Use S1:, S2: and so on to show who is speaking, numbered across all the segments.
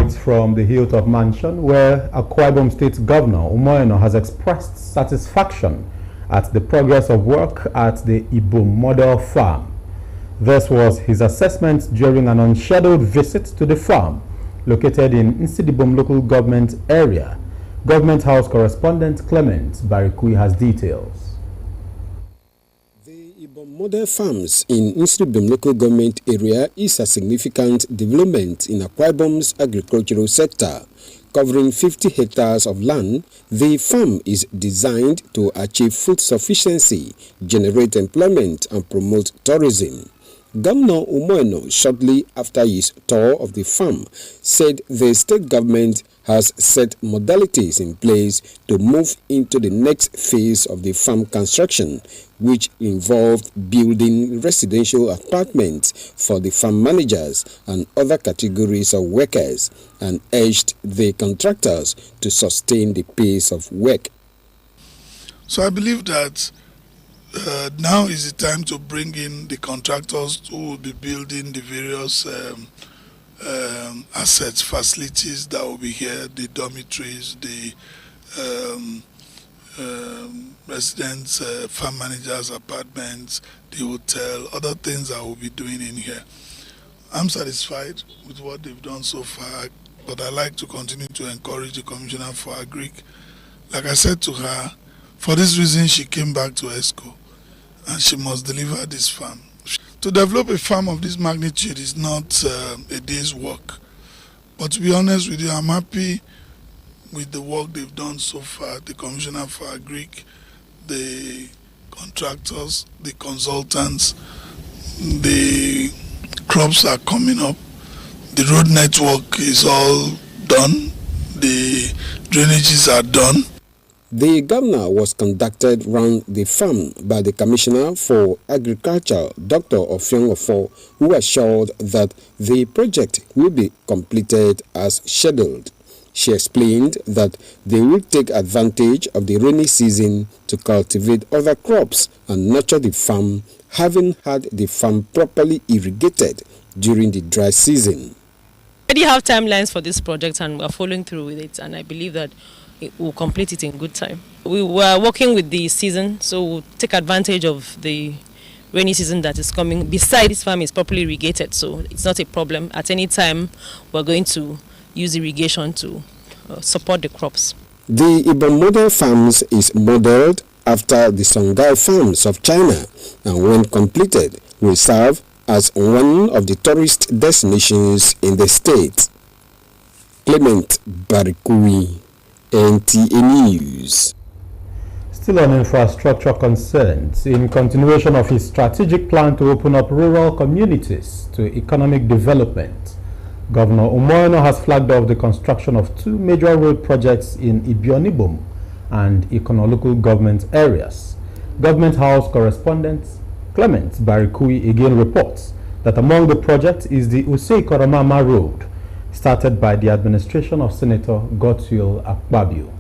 S1: updates from the Hilltop Mansion, where Akwa Ibom State Governor Umoeno has expressed satisfaction at the progress of work at the Ibom Model Farm. This was his assessment during an unscheduled visit to the farm located in Nsidibom local government area. Government House correspondent Clement Barikui has details.
S2: Model farms in Nsidibom local government area is a significant development in Akwa Ibom's agricultural sector. Covering 50 hectares of land, the farm is designed to achieve food sufficiency, generate employment, and promote tourism. Governor Umoeno, shortly after his tour of the farm, said the state government has set modalities in place to move into the next phase of the farm construction, which involved building residential apartments for the farm managers and other categories of workers, and urged the contractors to sustain the pace of work.
S3: So I believe that now is the time to bring in the contractors who will be building the various assets, facilities that will be here, the dormitories, the residents, farm managers, apartments, the hotel, other things that we'll be doing in here. I'm satisfied with what they've done so far, but I like to continue to encourage the Commissioner for Agric. Like I said to her, for this reason she came back to ESCO, and she must deliver this farm. To develop a farm of this magnitude is not a day's work. But to be honest with you, I'm happy with the work they've done so far. The Commissioner for Agric, the contractors, the consultants, the crops are coming up. The road network is all done. The drainages are done.
S2: The governor was conducted round the farm by the Commissioner for Agriculture, Dr. Ofiong Ofo, who assured that the project will be completed as scheduled. She explained that they will take advantage of the rainy season to cultivate other crops and nurture the farm, having had the farm properly irrigated during the dry season.
S4: We already have timelines for this project and we're following through with it, and I believe that we'll complete it in good time. We were working with the season, so we'll take advantage of the rainy season that is coming. Besides, this farm is properly irrigated, so it's not a problem. At any time, we're going to use irrigation to support the crops.
S2: The Ibom Model Farms is modeled after the Songhai farms of China, and when completed, will serve as one of the tourist destinations in the state. Clement Barikui, NTA News.
S1: Still on infrastructure concerns, in continuation of his strategic plan to open up rural communities to economic development, Governor Umoeno has flagged off the construction of two major road projects in Ibionibom and Ikono local government areas. Government House correspondent Clement Barikui again reports that among the projects is the Usei Koromama Road, started by the administration of Senator Godswill Akpabio.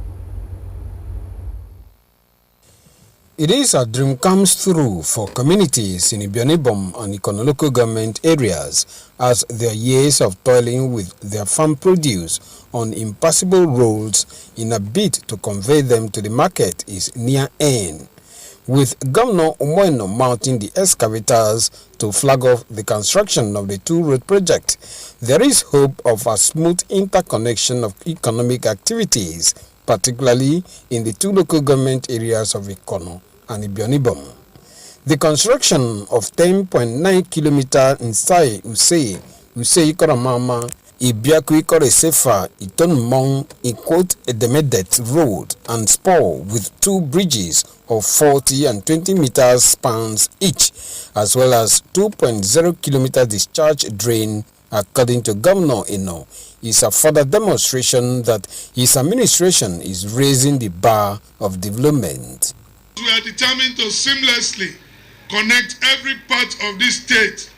S2: It is a dream comes true for communities in Ibionibom and Ikono local government areas as their years of toiling with their farm produce on impassable roads in a bid to convey them to the market is near end. With Governor Umoeno mounting the excavators to flag off the construction of the two road projects, there is hope of a smooth interconnection of economic activities, particularly in the two local government areas of Ikono and Ibionibom. The construction of 10.9 kilometers inside Usei Koromama, Ibiakui Koresefa, Itonmong, Ikot Edemedet Road and Spur with two bridges of 40 and 20 meters spans each, as well as 2.0 kilometer discharge drain, according to Governor Eno, is a further demonstration that his administration is raising the bar of development.
S3: We are determined to seamlessly connect every part of this state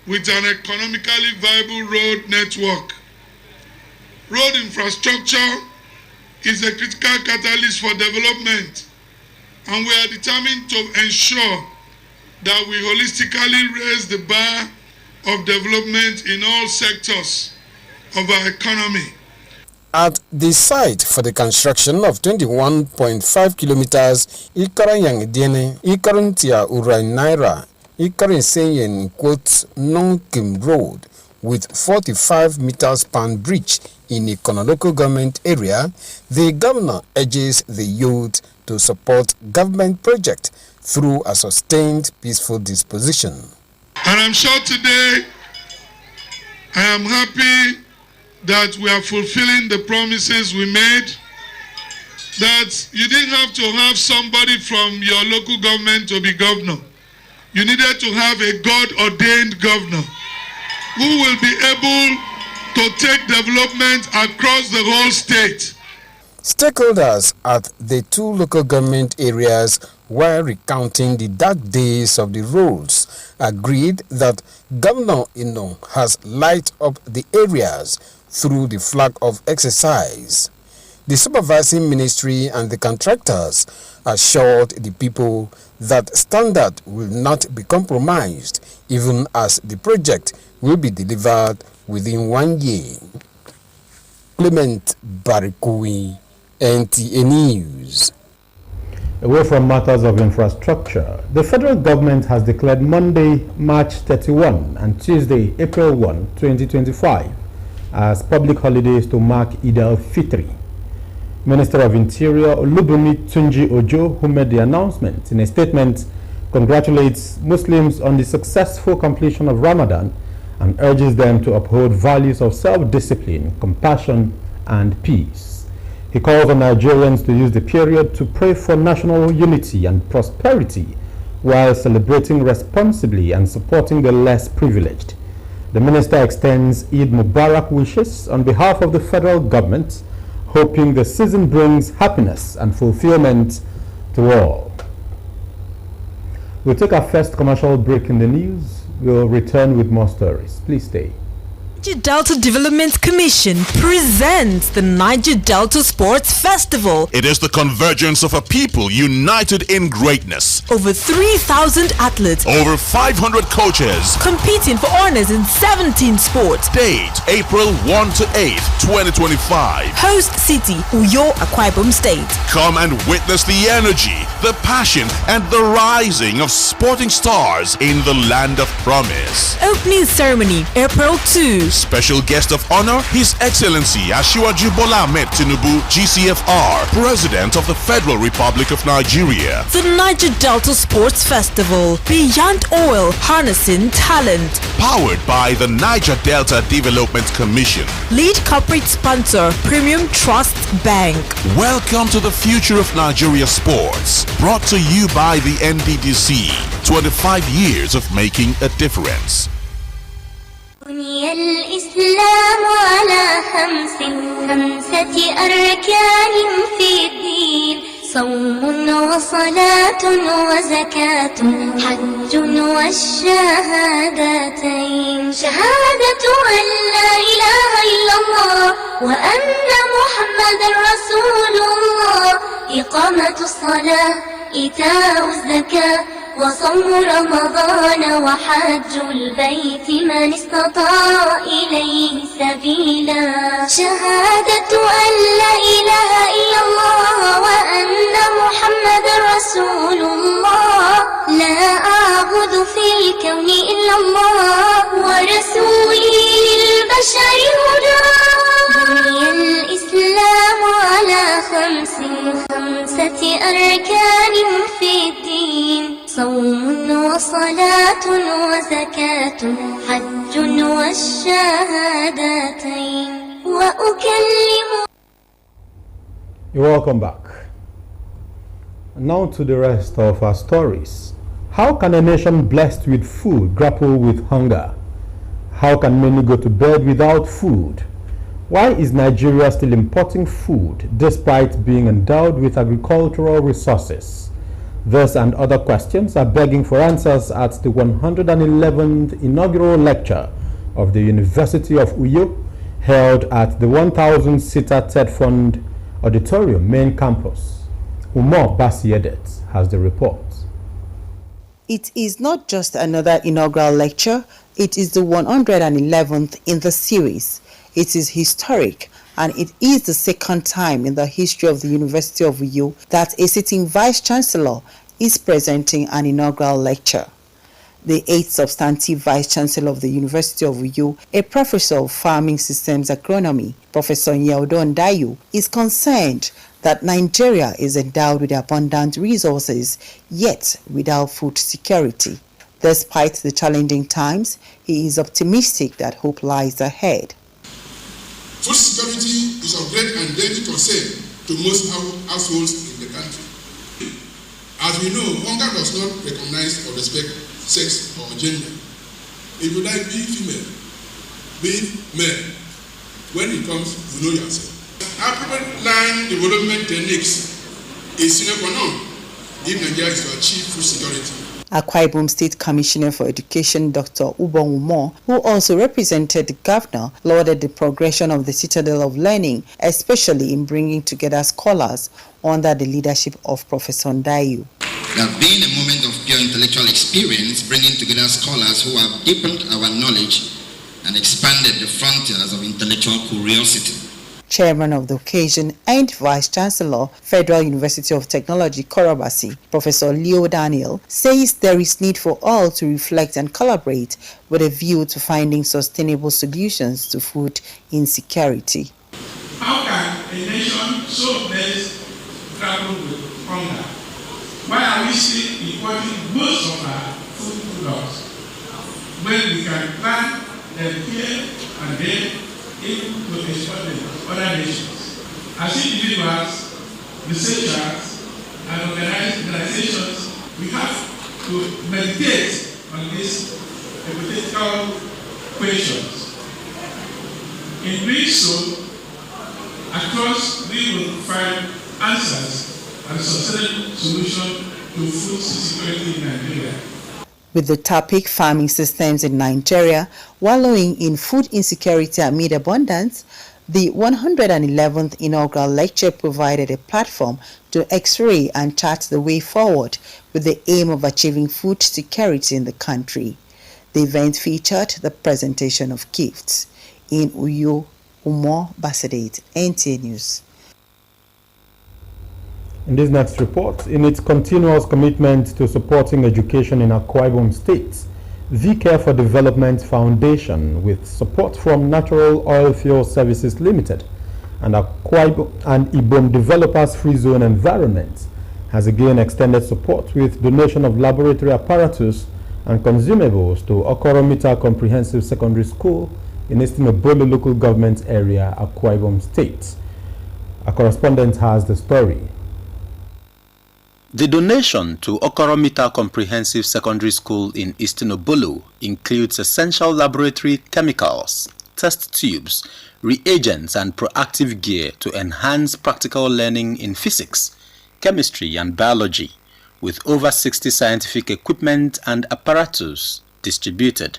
S3: with an economically viable road network. Road infrastructure is a critical catalyst for development, and we are determined to ensure that we holistically raise the bar of development in all sectors of our economy.
S2: At the site for the construction of 21.5 kilometers Ikaranyangdiene, Ikarantia Urainaira, Ikarinsenyen quotes Non-Kim Road with 45 meter span bridge in Ikonoloko government area, the governor urges the youth to support government project through a sustained peaceful disposition.
S3: And I'm sure today I am happy that we are fulfilling the promises we made, that you didn't have to have somebody from your local government to be governor. You needed to have a God-ordained governor who will be able to take development across the whole state.
S2: Stakeholders at the two local government areas, while recounting the dark days of the roads, agreed that Governor Ino has light up the areas through the flag of exercise. The supervising ministry and the contractors assured the people that standard will not be compromised, even as the project will be delivered within 1 year. Clement Barikui, NTA News.
S1: Away from matters of infrastructure, the federal government has declared Monday, March 31 and Tuesday, April 1, 2025 as public holidays to mark Eid al-Fitr. Minister of Interior Olubunmi Tunji Ojo, who made the announcement in a statement, congratulates Muslims on the successful completion of Ramadan and urges them to uphold values of self-discipline, compassion, and peace. He calls on Nigerians to use the period to pray for national unity and prosperity while celebrating responsibly and supporting the less privileged. The minister extends Eid Mubarak wishes on behalf of the federal government, hoping the season brings happiness and fulfillment to all. We'll take our first commercial break in the news. We'll return with more stories. Please stay.
S5: Niger Delta Development Commission presents the Niger Delta Sports Festival.
S6: It is the convergence of a people united in greatness.
S5: Over 3,000 athletes,
S6: over 500 coaches
S5: competing for honors in 17 sports.
S6: Date April 1 to 8, 2025.
S5: Host city Uyo, Akwa Ibom State.
S6: Come and witness the energy, the passion, and the rising of sporting stars in the land of promise.
S5: Opening ceremony April 2.
S6: Special guest of honor, His Excellency Asiwaju Bola Ahmed Tinubu, GCFR, President of the Federal Republic of Nigeria.
S5: The Niger Delta Sports Festival, Beyond Oil, Harnessing Talent.
S6: Powered by the Niger Delta Development Commission.
S5: Lead corporate sponsor, Premium Trust Bank.
S6: Welcome to the future of Nigeria sports. Brought to you by the NDDC. 25 years of making a difference.
S7: بني الإسلام على خمسة أركان في الدين صوم وصلاة وزكاة حج والشهادتين شهادة أن لا إله إلا الله وأن محمد رسول الله إقامة الصلاة إيتاء الزكاة وصوم رمضان وحج البيت من استطاع إليه سبيلا شهادة أن لا إله إلا الله وأن محمد رسول الله لا أعبد في الكون إلا الله ورسولي للبشر هدى بني الإسلام على خمسة أركان في الدين صوم وصلاة وزكاة حج والشهادتين وأكلم.
S1: You're welcome back. Now to the rest of our stories. How can a nation blessed with food grapple with hunger? How can many go to bed without food? Why is Nigeria still importing food despite being endowed with agricultural resources? This and other questions are begging for answers at the 111th inaugural lecture of the University of Uyo, held at the 1,000-seater TED Fund Auditorium main campus. Umar Basiedet has the report.
S8: It is not just another inaugural lecture, it is the 111th in the series. It is historic, and it is the second time in the history of the University of Uyo that a sitting Vice-Chancellor is presenting an inaugural lecture. The 8th substantive Vice-Chancellor of the University of Uyo, a Professor of Farming Systems Agronomy, Professor Nyeodo Ndayu, is concerned that Nigeria is endowed with abundant resources, yet without food security. Despite the challenging times, he is optimistic that hope lies ahead.
S9: Food security is of great and daily concern to most households in the country. As we know, hunger does not recognize or respect sex or gender. If you like, be female, be male. When it comes, you know yourself. Appropriate land development techniques is sine qua non if Nigeria is to achieve food security.
S8: Akwa Ibom State Commissioner for Education, Dr. Ubong Umo, who also represented the governor, lauded the progression of the Citadel of Learning, especially in bringing together scholars under the leadership of Professor Ndayu.
S10: There has been a moment of pure intellectual experience, bringing together scholars who have deepened our knowledge and expanded the frontiers of intellectual curiosity.
S8: Chairman of the occasion and Vice-Chancellor, Federal University of Technology, Korobasi, Professor Leo Daniel, says there is need for all to reflect and collaborate with a view to finding sustainable solutions to food insecurity.
S11: How can a nation so blessed grapple with hunger? Why are we still importing most of our food products when we can plant them here and there to export them to other nations? As individuals, researchers, and organizations, we have to meditate on these hypothetical questions. In doing so, across we will find answers and sustainable solution to food security in Nigeria.
S8: With the topic farming systems in Nigeria wallowing in food insecurity amid abundance, the 111th inaugural lecture provided a platform to x-ray and chart the way forward with the aim of achieving food security in the country. The event featured the presentation of gifts. In Uyo, Umar Basadate, NTA News.
S1: In this next report, in its continuous commitment to supporting education in Akwa Ibom State, VCare for Development Foundation, with support from Natural Oil Fuel Services Limited and Ibom Developers Free Zone Environment, has again extended support with donation of laboratory apparatus and consumables to Okoromita Comprehensive Secondary School in Eastern Obolo Local Government Area, Akwa Ibom State. A correspondent has the story.
S12: The donation to Okoromita Comprehensive Secondary School in Eastern Obolo includes essential laboratory chemicals, test tubes, reagents and proactive gear to enhance practical learning in physics, chemistry and biology, with over 60 scientific equipment and apparatus distributed.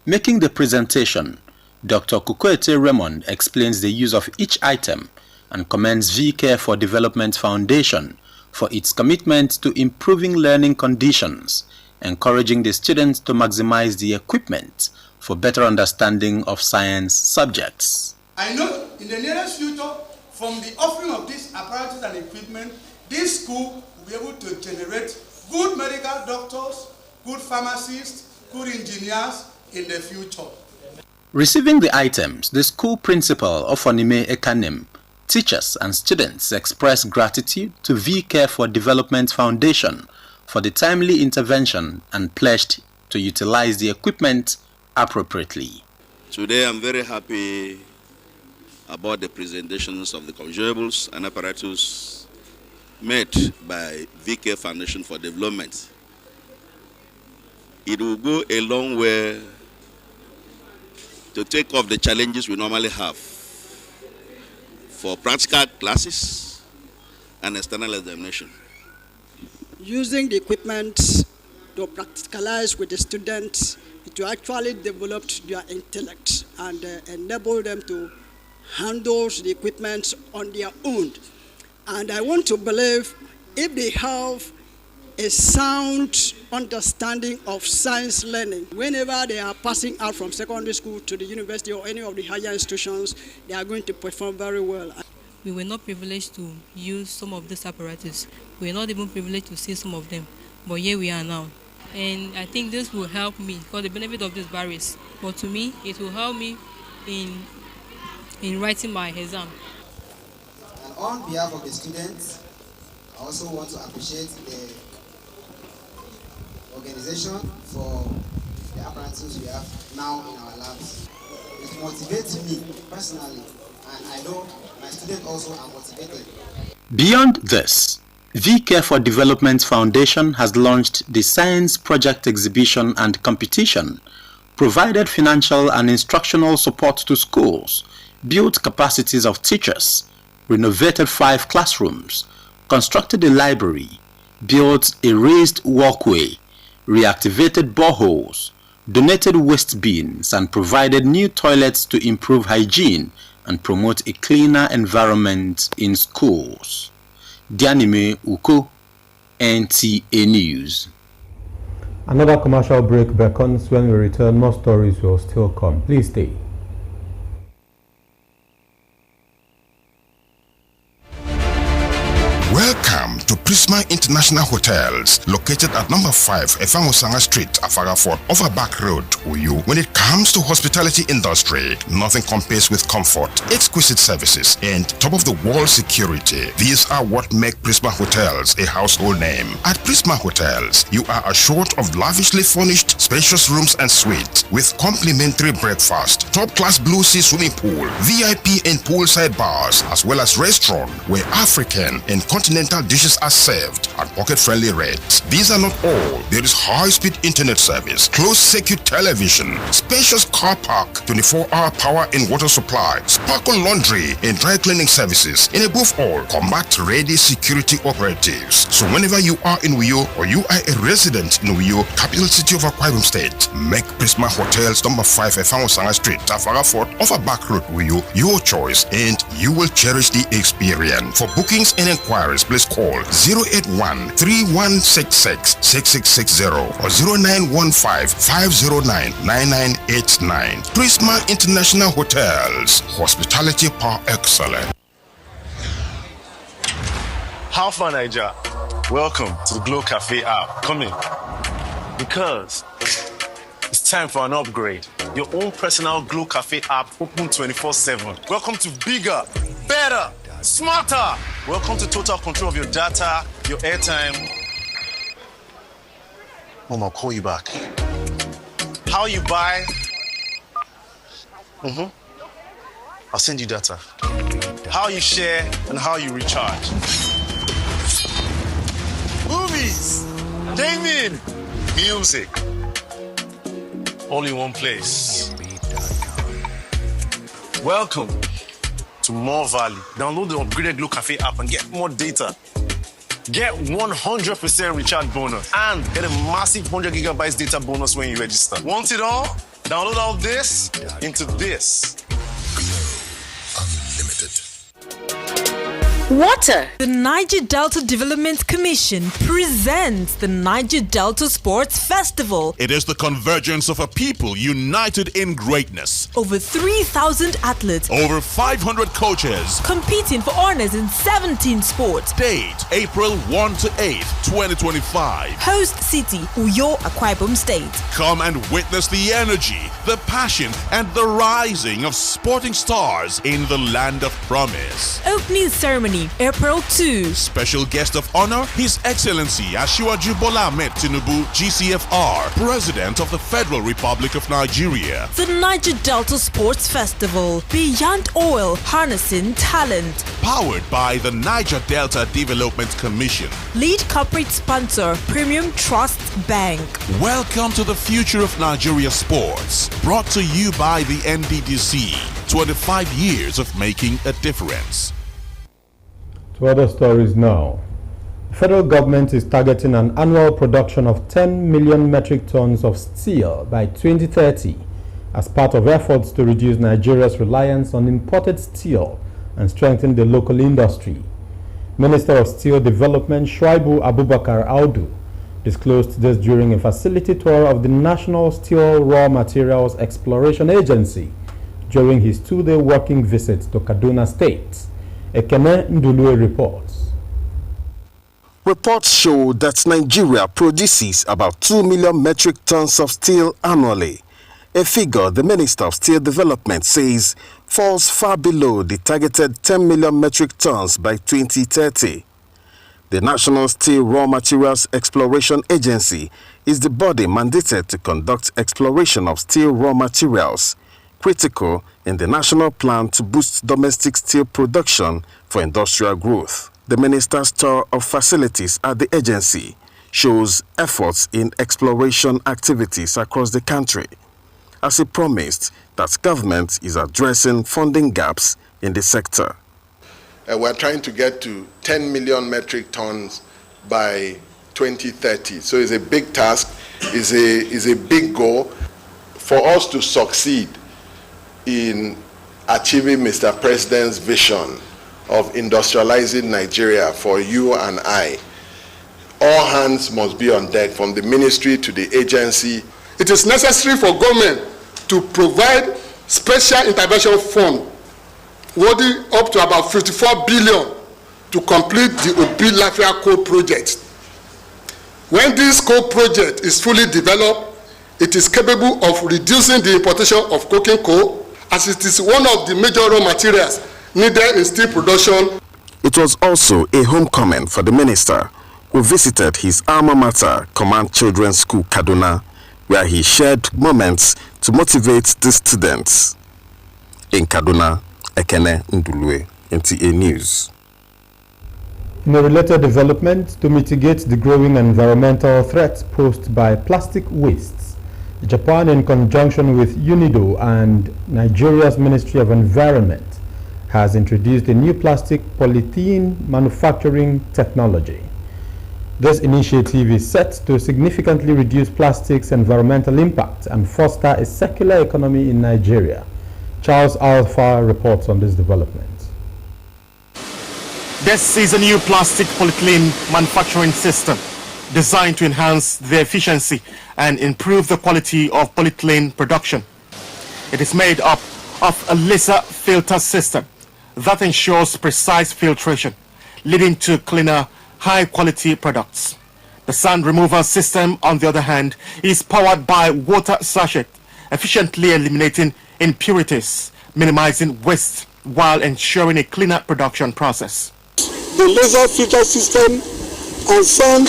S12: Making the presentation, Dr. Kukwete Raymond explains the use of each item and commends VCare for Development Foundation for its commitment to improving learning conditions, encouraging the students to maximize the equipment for better understanding of science subjects.
S13: I know in the nearest future, from the offering of these apparatus and equipment, this school will be able to generate good medical doctors, good pharmacists, good engineers in the future.
S12: Receiving the items, the school principal Ofonime Ekanem, teachers and students express gratitude to VCare for Development Foundation for the timely intervention and pledged to utilize the equipment appropriately.
S14: Today I'm very happy about the presentations of the consumables and apparatus made by VCare Foundation for Development. It will go a long way to take off the challenges we normally have for practical classes and external examination.
S15: Using the equipment to practicalize with the students, to actually develop their intellect and enable them to handle the equipment on their own. And I want to believe if they have a sound understanding of science learning. Whenever they are passing out from secondary school to the university or any of the higher institutions, they are going to perform very well.
S16: We were not privileged to use some of these apparatus. We were not even privileged to see some of them. But here we are now. And I think this will help me for the benefit of these barriers. But to me, it will help me in writing my exam.
S17: And on behalf of the students, I also want to appreciate the organization for the apparatus we have now in our labs. It motivates me personally, and I know my students also are motivated.
S12: Beyond this, V Care for Development Foundation has launched the Science Project Exhibition and Competition, provided financial and instructional support to schools, built capacities of teachers, renovated 5 classrooms, constructed a library, built a raised walkway, reactivated boreholes, donated waste bins, and provided new toilets to improve hygiene and promote a cleaner environment in schools. Dianime Uko, NTA News.
S1: Another commercial break beckons. When we return, more stories will still come. Please stay.
S18: Welcome to Prisma International Hotels, located at number 5 Efamosanga Street, Afarafort, Overback Road, Uyu. When it comes to hospitality industry, nothing compares with comfort, exquisite services, and top-of-the-world security. These are what make Prisma Hotels a household name. At Prisma Hotels, you are assured of lavishly furnished, spacious rooms and suites with complimentary breakfast, top-class Blue Sea swimming pool, VIP and poolside bars, as well as restaurant where African and continental dishes are served at pocket-friendly rates. These are not all. There is high-speed internet service, closed-circuit television, spacious car park, 24-hour power and water supply, sparkle laundry and dry cleaning services, and above all, combat-ready security operatives. So whenever you are in Uyo or you are a resident in Uyo, capital city of Akwa Ibom State, make Prisma Hotels number 5 Efamosanga Street, Afarafort, Overback Road, Uyo, your choice, and you will cherish the experience. For bookings and inquiries, please call 081-3166-6660 or 0915-509-9989. Prisma International Hotels, hospitality par excellence.
S19: How far, Niger? Welcome to the Glow Cafe app. Come in. Because it's time for an upgrade. Your own personal Glow Cafe app open 24/7. Welcome to bigger, better, smarter. Welcome to total control of your data, your airtime. Mom, I'll call you back. How you buy? I'll send you data. How you share and how you recharge. Movies, gaming, music. All in one place. Welcome to more value. Download the upgraded Glow Cafe app and get more data. Get 100% recharge bonus and get a massive 100 gigabytes data bonus when you register. Want it all? Download all this into this.
S5: Water. The Niger Delta Development Commission presents the Niger Delta Sports Festival.
S6: It is the convergence of a people united in greatness.
S5: Over 3,000 athletes.
S6: Over 500 coaches.
S5: Competing for honors in 17 sports.
S6: Date, April 1 to 8, 2025.
S5: Host city, Uyo, Akwa Ibom State.
S6: Come and witness the energy, the passion, and the rising of sporting stars in the land of promise.
S5: Opening ceremony, April 2.
S6: Special guest of honor, His Excellency Asiwaju Bola Ahmed Tinubu, GCFR, President of the Federal Republic of Nigeria.
S5: The Niger Delta Sports Festival, Beyond Oil, Harnessing Talent.
S6: Powered by the Niger Delta Development Commission.
S5: Lead corporate sponsor, Premium Trust Bank.
S6: Welcome to the future of Nigeria sports. Brought to you by the NDDC. 25 years of making a difference.
S1: To other stories now. The federal government is targeting an annual production of 10 million metric tons of steel by 2030 as part of efforts to reduce Nigeria's reliance on imported steel and strengthen the local industry. Minister of Steel Development Shuaibu Abubakar Audu disclosed this during a facility tour of the National Steel Raw Materials Exploration Agency during his 2-day working visit to Kaduna State. Ekene Ndulue reports.
S18: Reports show that Nigeria produces about 2 million metric tons of steel annually, a figure the Minister of Steel Development says falls far below the targeted 10 million metric tons by 2030. The National Steel Raw Materials Exploration Agency is the body mandated to conduct exploration of steel raw materials, critical in the national plan to boost domestic steel production for industrial growth. The Minister's tour of facilities at the agency shows efforts in exploration activities across the country, as he promised that government is addressing funding gaps in the sector.
S20: We're trying to get to 10 million metric tons by 2030. So it's a big task, it's a big goal. For us to succeed in achieving Mr. President's vision of industrializing Nigeria for you and I, all hands must be on deck, from the ministry to the agency.
S9: It is necessary for government to provide special intervention fund worthy up to about 54 billion to complete the Obi Lafia coal project. When this coal project is fully developed, it is capable of reducing the importation of coking coal, as it is one of the major raw materials needed in steel production.
S18: It was also a homecoming for the minister, who visited his alma mater, Command Children's School, Kaduna, where he shared moments to motivate the students. In Kaduna, Ekene Ndulue, NTA News.
S1: In a related development, to mitigate the growing environmental threats posed by plastic wastes, Japan, in conjunction with UNIDO and Nigeria's Ministry of Environment, has introduced a new plastic polythene manufacturing technology. This initiative is set to significantly reduce plastic's environmental impact and foster a circular economy in Nigeria. Charles Alpha reports on this development.
S21: This is a new plastic polyethylene manufacturing system designed to enhance the efficiency and improve the quality of polyethylene production. It is made up of a laser filter system that ensures precise filtration, leading to cleaner, high-quality products. The sand removal system, on the other hand, is powered by water sachet, efficiently eliminating impurities, minimizing waste, while ensuring a cleaner production process.
S9: The laser filter system and sand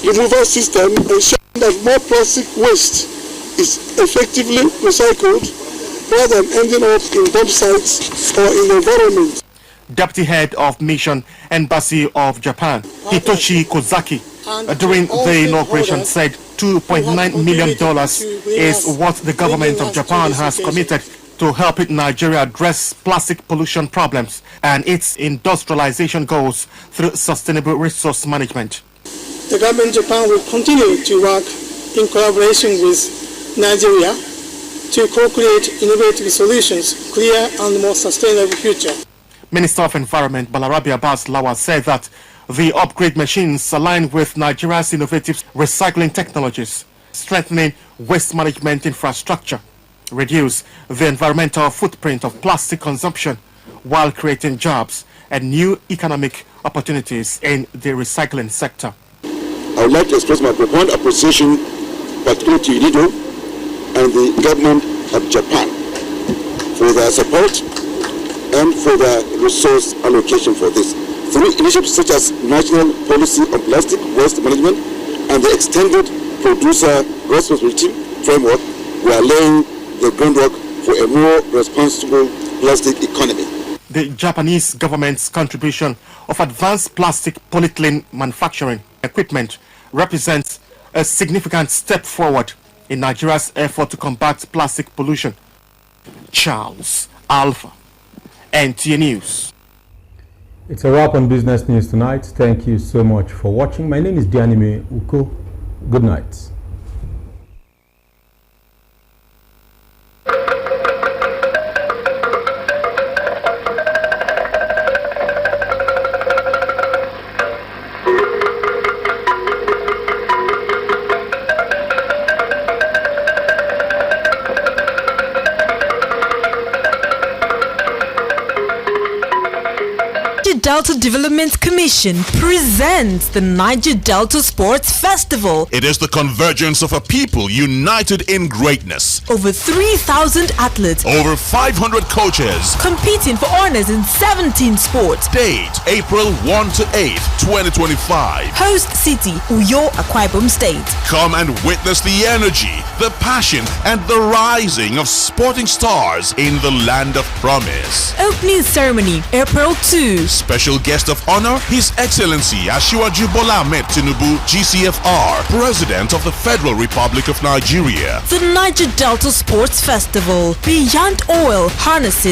S9: removal system ensure that more plastic waste is effectively recycled rather than ending up in dump sites or in the environment.
S21: Deputy Head of Mission Embassy of Japan, Hitoshi Kozaki, during the inauguration said $2.9 million is what the government of Japan has committed to helping Nigeria address plastic pollution problems and its industrialization goals through sustainable resource management.
S9: The government of Japan will continue to work in collaboration with Nigeria to co-create innovative solutions, clear and more sustainable future.
S21: Minister of Environment Balarabe Abbas Lawal said that the upgrade machines align with Nigeria's innovative recycling technologies, strengthening waste management infrastructure, reduce the environmental footprint of plastic consumption, while creating jobs and new economic opportunities in the recycling sector.
S22: I would like to express my profound appreciation, particularly to UNIDO and the government of Japan, for their support and for their resource allocation for this. Through initiatives such as National Policy on Plastic Waste Management and the Extended Producer Responsibility Framework, we are laying the groundwork for a more responsible plastic economy.
S21: The Japanese government's contribution of advanced plastic polyethylene manufacturing equipment represents a significant step forward in Nigeria's effort to combat plastic pollution. Charles Alpha, NTA News.
S1: It's a wrap on Business News tonight. Thank you so much for watching. My name is Dianime Uko. Good night.
S5: Delta Development Commission presents the Niger Delta Sports Festival.
S6: It is the convergence of a people united in greatness.
S5: Over 3,000 athletes.
S6: Over 500 coaches.
S5: Competing for honors in 17 sports.
S6: Date, April 1 to 8, 2025.
S5: Host city, Uyo, Akwa Ibom State.
S6: Come and witness the energy, the passion, and the rising of sporting stars in the land of promise.
S5: Opening ceremony, April 2.
S6: Special guest of honor, His Excellency Asiwaju Bola Ahmed Tinubu, GCFR, President of the Federal Republic of Nigeria.
S5: The Niger Delta Sports Festival, Beyond Oil, harnessing